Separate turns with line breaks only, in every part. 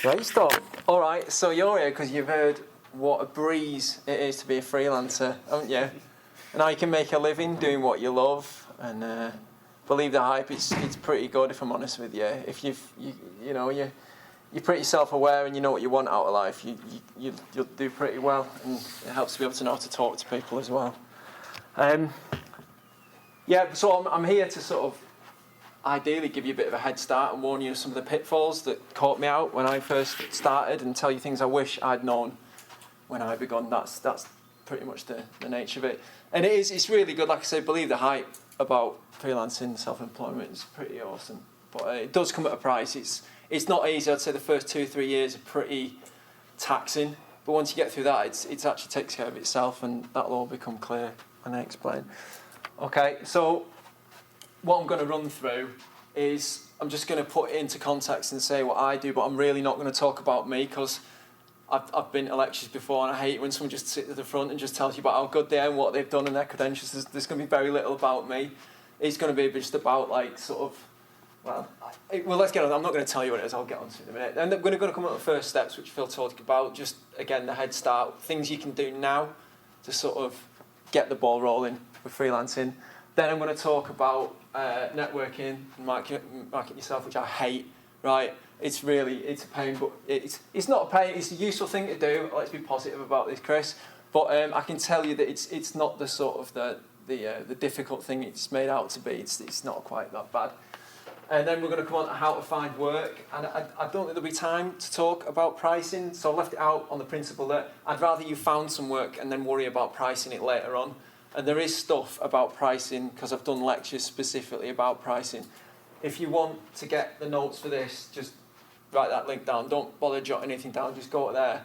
Great stuff. All right, so you're here because you've heard what a breeze it is to be a freelancer, haven't you? And how you can make a living doing what you love. And believe the hype, it's pretty good, if I'm honest with you. If you're pretty self-aware and you know what you want out of life, you'll do pretty well, and it helps to be able to know how to talk to people as well. So I'm here to sort of ideally give you a bit of a head start and warn you of some of the pitfalls that caught me out when I first started, and tell you things I wish I'd known when I begun. That's pretty much the nature of it. And it's really good, like I say, believe the hype about freelancing, self-employment is pretty awesome. But it does come at a price. It's not easy. I'd say the first 2-3 years are pretty taxing. But once you get through that, it actually takes care of itself, and that'll all become clear when I explain. Okay, so what I'm going to run through is I'm just going to put it into context and say what I do, but I'm really not going to talk about me, because I've been to lectures before, and I hate when someone just sits at the front and just tells you about how good they are and what they've done and their credentials. There's going to be very little about me. It's going to be just about let's get on. I'm not going to tell you what it is. I'll get on to it in a minute. And we're going to come up with the first steps, which Phil talked about. Just, again, the head start, things you can do now to sort of get the ball rolling with freelancing. Then I'm going to talk about networking and market yourself, which I hate, right? It's a pain, but it's not a pain. It's a useful thing to do. Let's be positive about this, Chris. But I can tell you that it's not the sort of the difficult thing it's made out to be. It's not quite that bad. And then we're going to come on to how to find work. And I don't think there'll be time to talk about pricing, so I left it out on the principle that I'd rather you found some work and then worry about pricing it later on. And there is stuff about pricing, because I've done lectures specifically about pricing. If you want to get the notes for this, just write that link down. Don't bother jotting anything down, just go there.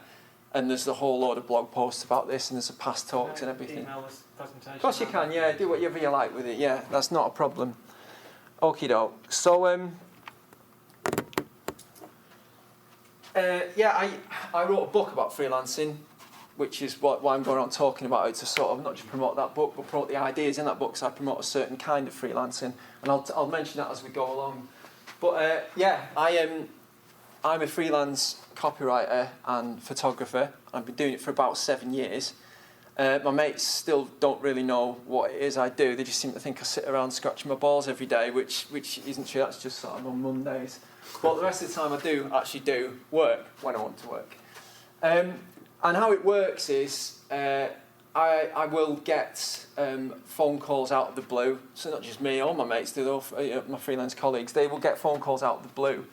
And there's a whole load of blog posts about this, and there's past talks and everything.
Email this presentation.
Of course you can, yeah. Do whatever you like with it, yeah. That's not a problem. Okie doke. So, I wrote a book about freelancing, which is why I'm going on talking about it, to sort of not just promote that book, but promote the ideas in that book. So I promote a certain kind of freelancing, and I'll mention that as we go along. But I'm a freelance copywriter and photographer. I've been doing it for about 7 years. My mates still don't really know what it is I do. They just seem to think I sit around scratching my balls every day, which isn't true. That's just sort of on Mondays. But the rest of the time I do actually do work when I want to work. And how it works is I will get phone calls out of the blue. So not just me, all my mates do, my freelance colleagues. They will get phone calls out of the blue,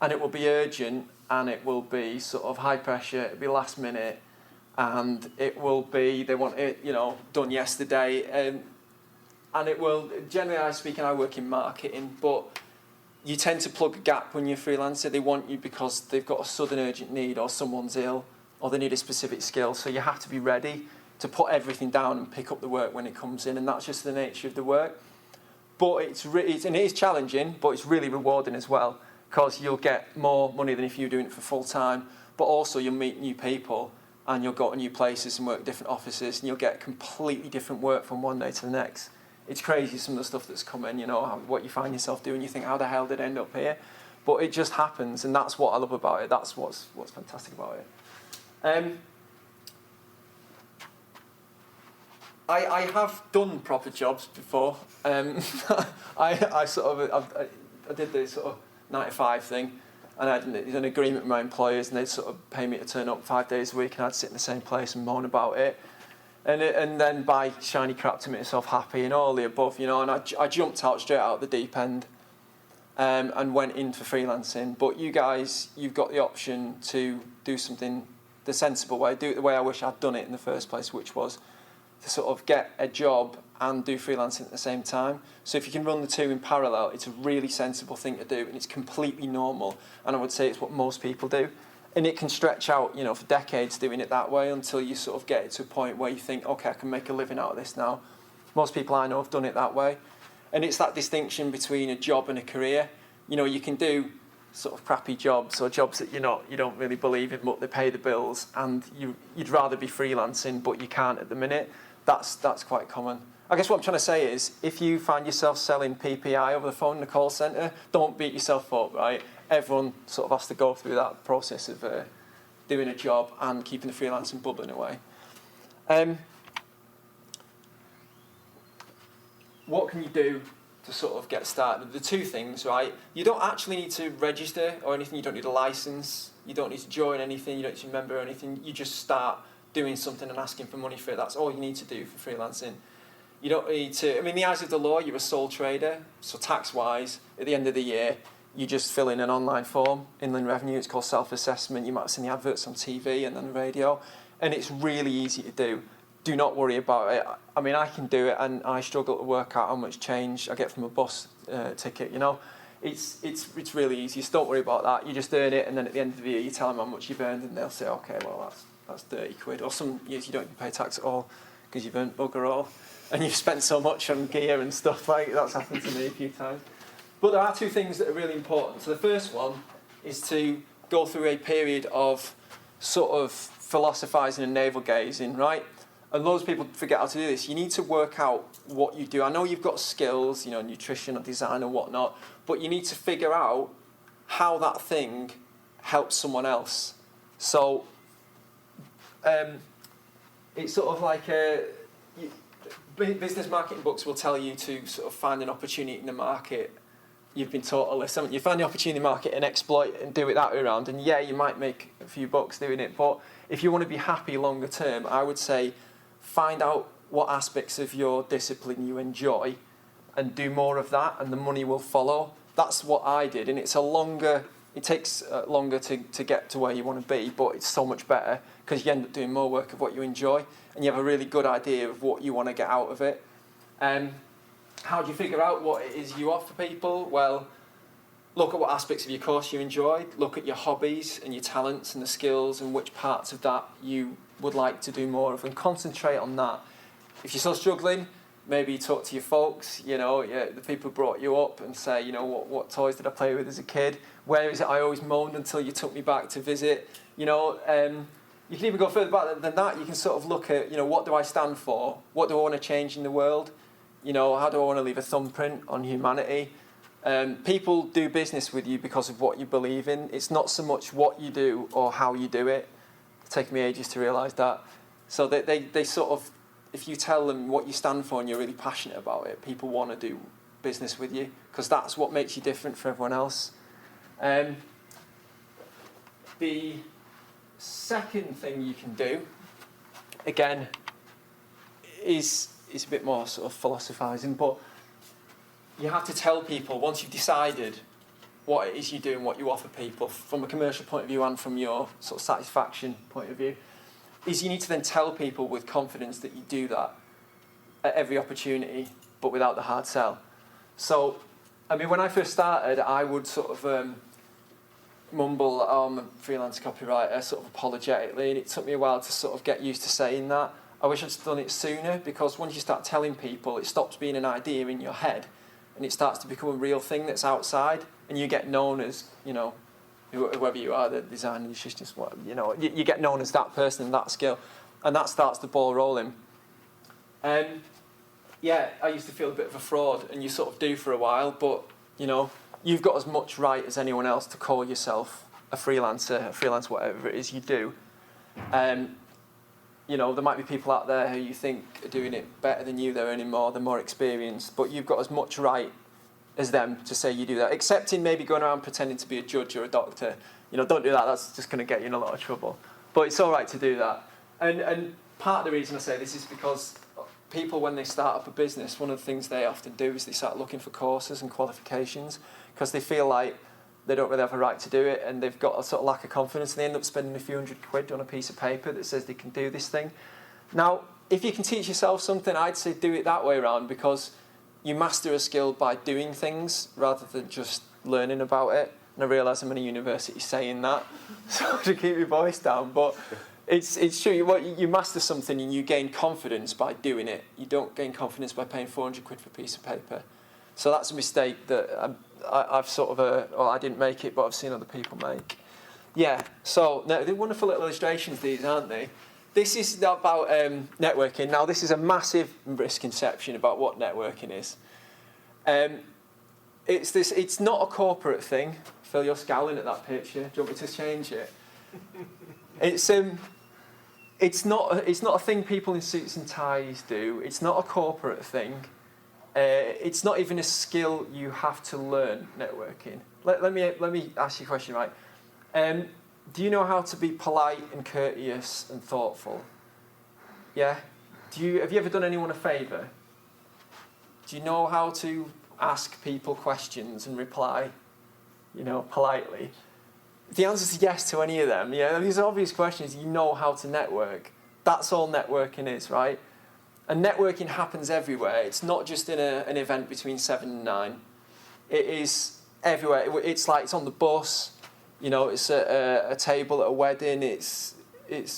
and it will be urgent, and it will be sort of high pressure. It'll be last minute, and it will be they want it done yesterday, and it will. Generally speaking, I work in marketing, but you tend to plug a gap when you're a freelancer. They want you because they've got a sudden urgent need, or someone's ill, or they need a specific skill. So you have to be ready to put everything down and pick up the work when it comes in, and that's just the nature of the work. But it is challenging, but it's really rewarding as well, because you'll get more money than if you're doing it for full time. But also you'll meet new people, and you'll go to new places and work at different offices, and you'll get completely different work from one day to the next. It's crazy, some of the stuff that's come in, what you find yourself doing. You think, how the hell did I end up here? But it just happens, and that's what I love about it. That's what's fantastic about it. I have done proper jobs before. I did the sort of 9-to-5 thing, and I had an agreement with my employers, and they'd sort of pay me to turn up 5 days a week, and I'd sit in the same place and moan about it. And then buy shiny crap to make myself happy and all the above, and I jumped out straight out the deep end and went in for freelancing. But you guys, you've got the option to do something the sensible way, do it the way I wish I'd done it in the first place, which was to sort of get a job and do freelancing at the same time. So if you can run the two in parallel, it's a really sensible thing to do, and it's completely normal, and I would say it's what most people do. And it can stretch out, for decades doing it that way, until you sort of get it to a point where you think, okay, I can make a living out of this now. Most people I know have done it that way. And it's that distinction between a job and a career. You can do sort of crappy jobs, or jobs that you don't really believe in, but they pay the bills, and you'd rather be freelancing, but you can't at the minute. That's quite common. I guess what I'm trying to say is, if you find yourself selling PPI over the phone in a call centre, don't beat yourself up, right? everyone sort of has to go through that process of doing a job and keeping the freelancing bubbling away. What can you do to sort of get started? The two things, right? You don't actually need to register or anything. You don't need a license. You don't need to join anything. You don't need to be a member or anything. You just start doing something and asking for money for it. That's all you need to do for freelancing. You don't need to, I mean, in the eyes of the law, you're a sole trader. So tax-wise, at the end of the year, you just fill in an online form, Inland Revenue. It's called self-assessment. You might have seen the adverts on TV and then the radio. And it's really easy to do. Do not worry about it. I mean, I can do it, and I struggle to work out how much change I get from a bus ticket. You know, it's really easy. So don't worry about that. You just earn it, and then at the end of the year, you tell them how much you've earned, and they'll say, okay, well, that's 30 quid. Or some years you don't even pay tax at all because you've earned bugger all, and you've spent so much on gear and stuff like that's happened to me a few times. But there are two things that are really important. So the first one is to go through a period of sort of philosophizing and navel-gazing, right? And loads of people forget how to do this. You need to work out what you do. I know you've got skills, you know, nutrition or design or whatnot, but you need to figure out how that thing helps someone else. So it's sort of like business marketing books will tell you to sort of find an opportunity in the market. You've been taught all this, haven't you? Find the opportunity in the market and exploit it and do it that way around. And yeah, you might make a few bucks doing it, but if you want to be happy longer term, I would say find out what aspects of your discipline you enjoy and do more of that, and the money will follow. That's what I did, and it takes longer to get to where you want to be, but it's so much better because you end up doing more work of what you enjoy, and you have a really good idea of what you want to get out of it. How do you figure out what it is you offer people? Well, look at what aspects of your course you enjoyed, look at your hobbies and your talents and the skills and which parts of that you would like to do more of, and concentrate on that. If you're still struggling, maybe you talk to your folks, you know, the people who brought you up, and say, you know, what toys did I play with as a kid? Where is it I always moaned until you took me back to visit? You know, you can even go further back than that. You can sort of look at, you know, what do I stand for? What do I want to change in the world? You know, how do I want to leave a thumbprint on humanity? People do business with you because of what you believe in. It's not so much what you do or how you do it. It's taken me ages to realise that. So they sort of, if you tell them what you stand for and you're really passionate about it, people want to do business with you because that's what makes you different for everyone else. The second thing you can do, again, is a bit more sort of philosophising, but you have to tell people once you've decided what it is you do and what you offer people from a commercial point of view and from your sort of satisfaction point of view, is you need to then tell people with confidence that you do that at every opportunity, but without the hard sell. So, I mean, when I first started, I would sort of mumble, oh, I'm a freelance copywriter, sort of apologetically, and it took me a while to sort of get used to saying that. I wish I'd done it sooner, because once you start telling people, it stops being an idea in your head, and it starts to become a real thing that's outside, and you get known as, you know, whoever you are, the designer, nutritionist, you know, you get known as that person and that skill, and that starts the ball rolling. Yeah, I used to feel a bit of a fraud, and you sort of do for a while, but, you know, you've got as much right as anyone else to call yourself a freelancer, a freelance, whatever it is you do. You know, there might be people out there who you think are doing it better than you, they're earning more, they're more experienced, but you've got as much right as them to say you do that, except in maybe going around pretending to be a judge or a doctor. You know, don't do that, that's just going to get you in a lot of trouble. But it's all right to do that. And part of the reason I say this is because people, when they start up a business, one of the things they often do is they start looking for courses and qualifications, because they feel like they don't really have a right to do it, and they've got a sort of lack of confidence, and they end up spending a few £100 on a piece of paper that says they can do this thing. Now, if you can teach yourself something, I'd say do it that way around, because you master a skill by doing things rather than just learning about it. And I realise I'm in a university saying that, so to keep your voice down, but it's true. You master something and you gain confidence by doing it. You don't gain confidence by paying £400 for a piece of paper. So that's a mistake that I've sort of, well, I didn't make it, but I've seen other people make. Yeah, so they're wonderful little illustrations, these, aren't they? This is about networking. Now, this is a massive misconception about what networking is. It's not a corporate thing. Phil, you're scowling at that picture. Do you want me to change it? It's not a thing people in suits and ties do. It's not a corporate thing. It's not even a skill you have to learn. Networking. Let me ask you a question, right? Do you know how to be polite and courteous and thoughtful? Yeah. Have you ever done anyone a favour? Do you know how to ask people questions and reply, politely? If the answer is yes to any of them, these are obvious questions. You know how to network. That's all networking is, right? And networking happens everywhere. It's not just in an event between 7 and 9. It is everywhere. It's on the bus. It's at a table at a wedding. It's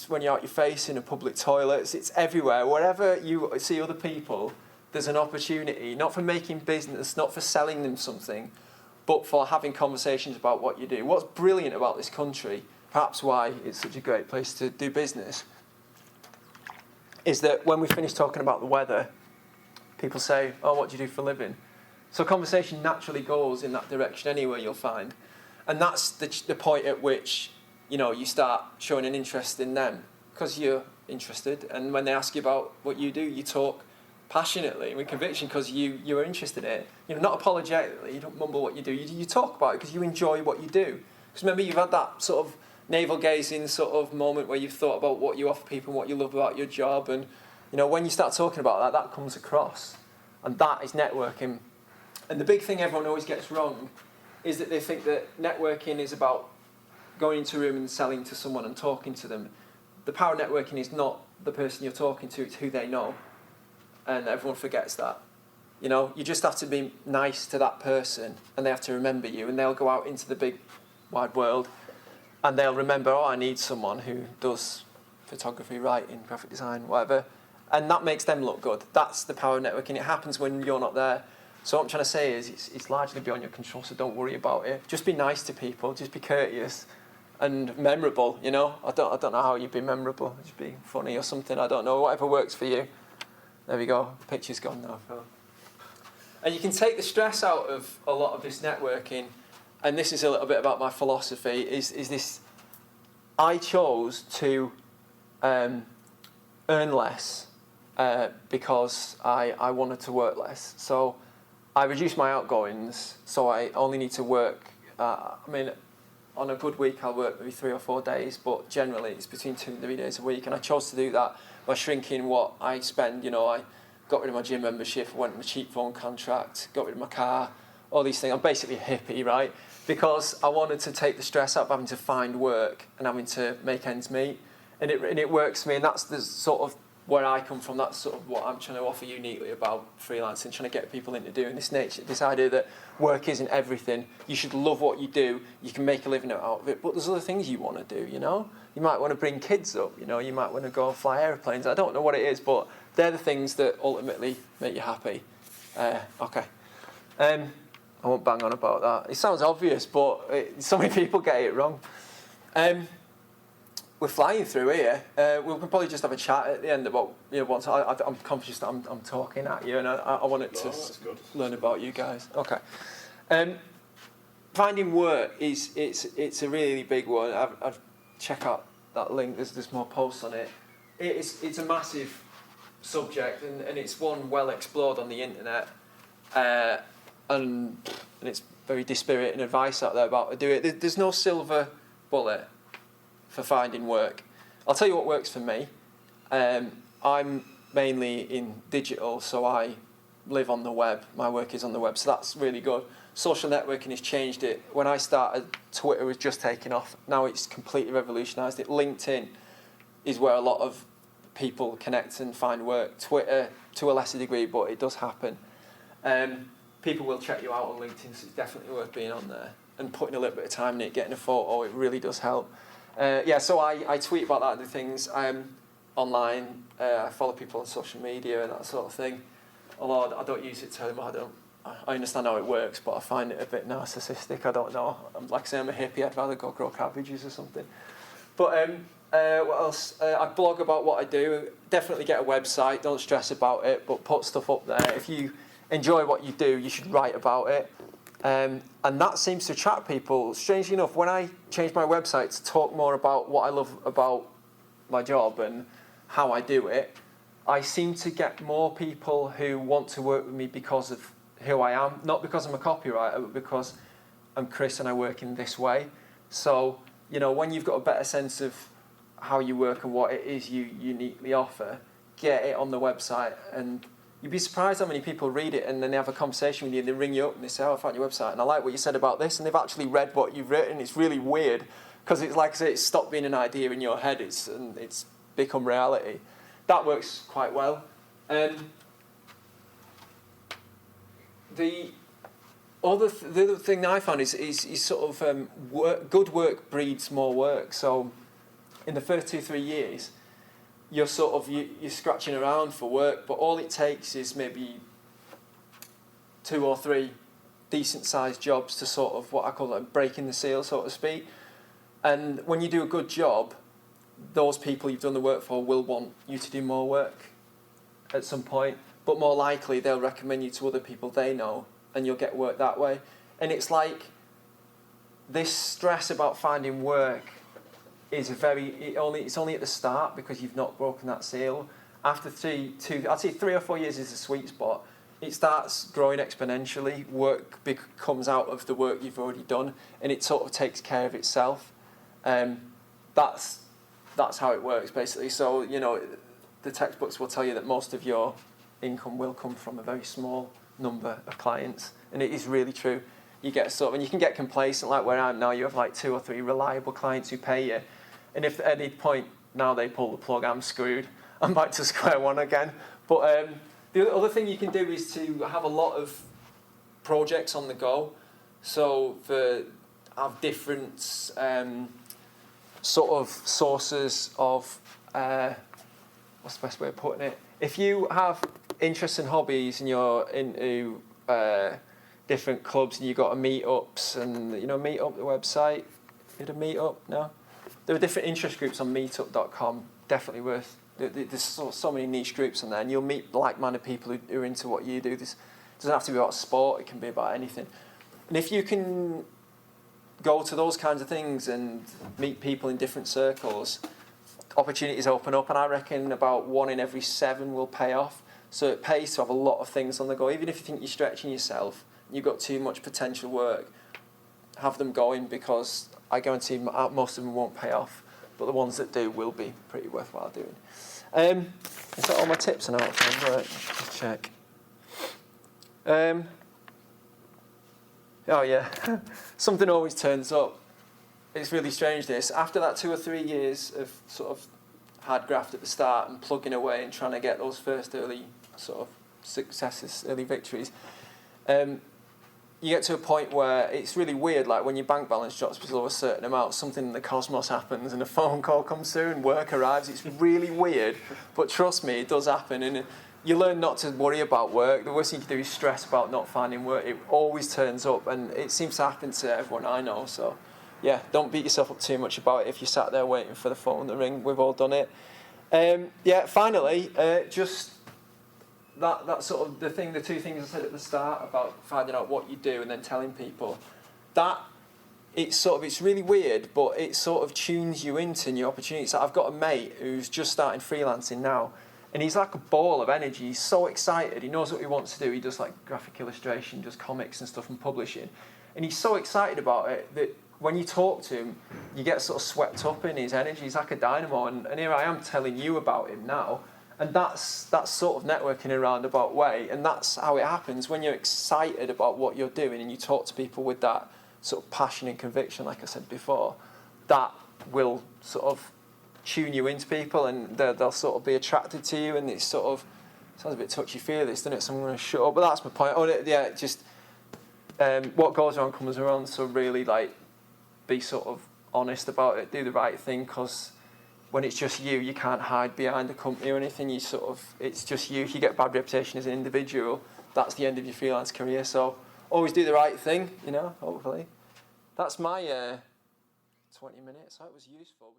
when you're out your face in a public toilet. It's everywhere. Wherever you see other people, there's an opportunity, not for making business, not for selling them something, but for having conversations about what you do. What's brilliant about this country, perhaps why it's such a great place to do business, is that when we finish talking about the weather, people say, oh, what do you do for a living? So conversation naturally goes in that direction anyway, you'll find. And that's the point at which, you start showing an interest in them, because you're interested. And when they ask you about what you do, you talk passionately, with conviction, because you are interested in it. Not apologetically, you don't mumble what you do. You talk about it because you enjoy what you do. Because remember, you've had that sort of navel-gazing sort of moment where you've thought about what you offer people and what you love about your job. And, when you start talking about that comes across. And that is networking. And the big thing everyone always gets wrong is that they think that networking is about going into a room and selling to someone and talking to them. The power of networking is not the person you're talking to, it's who they know. And everyone forgets that. You just have to be nice to that person and they have to remember you, and they'll go out into the big wide world and they'll remember, I need someone who does photography, writing, graphic design, whatever. And that makes them look good. That's the power of networking. It happens when you're not there. So what I'm trying to say is it's largely beyond your control, so don't worry about it. Just be nice to people, just be courteous and memorable, I don't know how you'd be memorable. Just be funny or something, I don't know, whatever works for you. There we go, the picture's gone now, Phil. And you can take the stress out of a lot of this networking, and this is a little bit about my philosophy, is this: I chose to earn less because I wanted to work less. So I reduced my outgoings, so I only need to work, on a good week I'll work maybe 3 or 4 days, but generally it's between 2 and 3 days a week, and I chose to do that by shrinking what I spend. I got rid of my gym membership, went on a cheap phone contract, got rid of my car, all these things. I'm basically a hippie, right? Because I wanted to take the stress out of having to find work and having to make ends meet. And it works for me, and that's the sort of where I come from. That's sort of what I'm trying to offer uniquely about freelancing, trying to get people into doing this idea that work isn't everything. You should love what you do. You can make a living out of it, but there's other things you want to do, You might want to bring kids up, You might want to go and fly airplanes. I don't know what it is, but they're the things that ultimately make you happy. Okay. I won't bang on about that. It sounds obvious, but so many people get it wrong. We're flying through here. We can probably just have a chat at the end about, once I'm conscious that I'm talking at you, and I wanted to learn about you guys. Okay. Finding work it's a really big one. I've check out that link. There's more posts on it. It's a massive subject, and it's one well explored on the internet, and it's very dispiriting advice out there about how to do it. There's no silver bullet for finding work. I'll tell you what works for me. I'm mainly in digital, so I live on the web. My work is on the web, so that's really good. Social networking has changed it. When I started, Twitter was just taking off. Now it's completely revolutionised it. LinkedIn is where a lot of people connect and find work. Twitter, to a lesser degree, but it does happen. People will check you out on LinkedIn, so it's definitely worth being on there. And putting a little bit of time in it, getting a photo, it really does help. So I tweet about that and do things. I'm online. I follow people on social media and that sort of thing. Although I don't use it to I understand how it works, but I find it a bit narcissistic. I don't know. Like I say, I'm a hippie. I'd rather go grow cabbages or something. But what else? I blog about what I do. Definitely get a website. Don't stress about it, but put stuff up there. If you enjoy what you do, you should write about it. And that seems to attract people. Strangely enough, when I changed my website to talk more about what I love about my job and how I do it, I seem to get more people who want to work with me because of who I am, not because I'm a copywriter, but because I'm Chris and I work in this way. So, when you've got a better sense of how you work and what it is you uniquely offer, get it on the website, and you'd be surprised how many people read it and then they have a conversation with you and they ring you up and they say, I found your website and I like what you said about this, and they've actually read what you've written. It's really weird because it's like I say, it's stopped being an idea in your head and it's become reality. That works quite well. The other thing that I found is sort of good work breeds more work. So in the first 2-3 years, you're scratching around for work, but all it takes is maybe 2 or 3 decent-sized jobs to sort of what I call like breaking the seal, so to speak. And when you do a good job, those people you've done the work for will want you to do more work at some point, but more likely they'll recommend you to other people they know, and you'll get work that way. And it's like this stress about finding work is it's only at the start because you've not broken that seal. After I'd say 3 or 4 years is the sweet spot. It starts growing exponentially. Work comes out of the work you've already done, and it sort of takes care of itself. That's how it works basically. So the textbooks will tell you that most of your income will come from a very small number of clients, and it is really true. You get and you can get complacent, like where I am now. You have like 2 or 3 reliable clients who pay you. And if at any point now they pull the plug, I'm screwed. I'm back to square one again. But the other thing you can do is to have a lot of projects on the go. So have different sort of sources of, what's the best way of putting it? If you have interests and hobbies and you're into different clubs and you've got meetups and, Meetup, the website, you had a meetup? No? There are different interest groups on meetup.com, definitely worth. There's so many niche groups on there, and you'll meet like-minded people who are into what you do. This doesn't have to be about sport, it can be about anything. And if you can go to those kinds of things and meet people in different circles, opportunities open up, and I reckon about 1 in every 7 will pay off. So it pays to have a lot of things on the go. Even if you think you're stretching yourself, you've got too much potential work, have them going, because I guarantee most of them won't pay off, but the ones that do will be pretty worthwhile doing. Is that all my tips and outs? Right, let's check. Oh yeah, something always turns up. It's really strange this. After that 2 or 3 years of sort of hard graft at the start and plugging away and trying to get those first early sort of successes, early victories, you get to a point where it's really weird, like when your bank balance drops below a certain amount, something in the cosmos happens and a phone call comes through and work arrives. It's really weird, but trust me, it does happen. And you learn not to worry about work. The worst thing you can do is stress about not finding work. It always turns up, and it seems to happen to everyone I know. So, yeah, don't beat yourself up too much about it if you sat there waiting for the phone to ring. We've all done it. Finally, just that sort of the 2 things I said at the start about finding out what you do and then telling people, that it's really weird, but it sort of tunes you into new opportunities. I've got a mate who's just starting freelancing now, and he's like a ball of energy. He's so excited. He knows what he wants to do. He does like graphic illustration, does comics and stuff and publishing, and he's so excited about it that when you talk to him, you get sort of swept up in his energy. He's like a dynamo, and here I am telling you about him now. And that's sort of networking in a roundabout way, and that's how it happens when you're excited about what you're doing and you talk to people with that sort of passion and conviction, like I said before. That will sort of tune you into people, and they'll sort of be attracted to you, and it's sort of sounds a bit touchy-feely, doesn't it? So I'm going to shut up, but that's my point. What goes around comes around. So really, be sort of honest about it, do the right thing, because when it's just you can't hide behind a company or anything. It's just you. If you get a bad reputation as an individual, that's the end of your freelance career. So always do the right thing, hopefully. That's my 20 minutes. That was useful.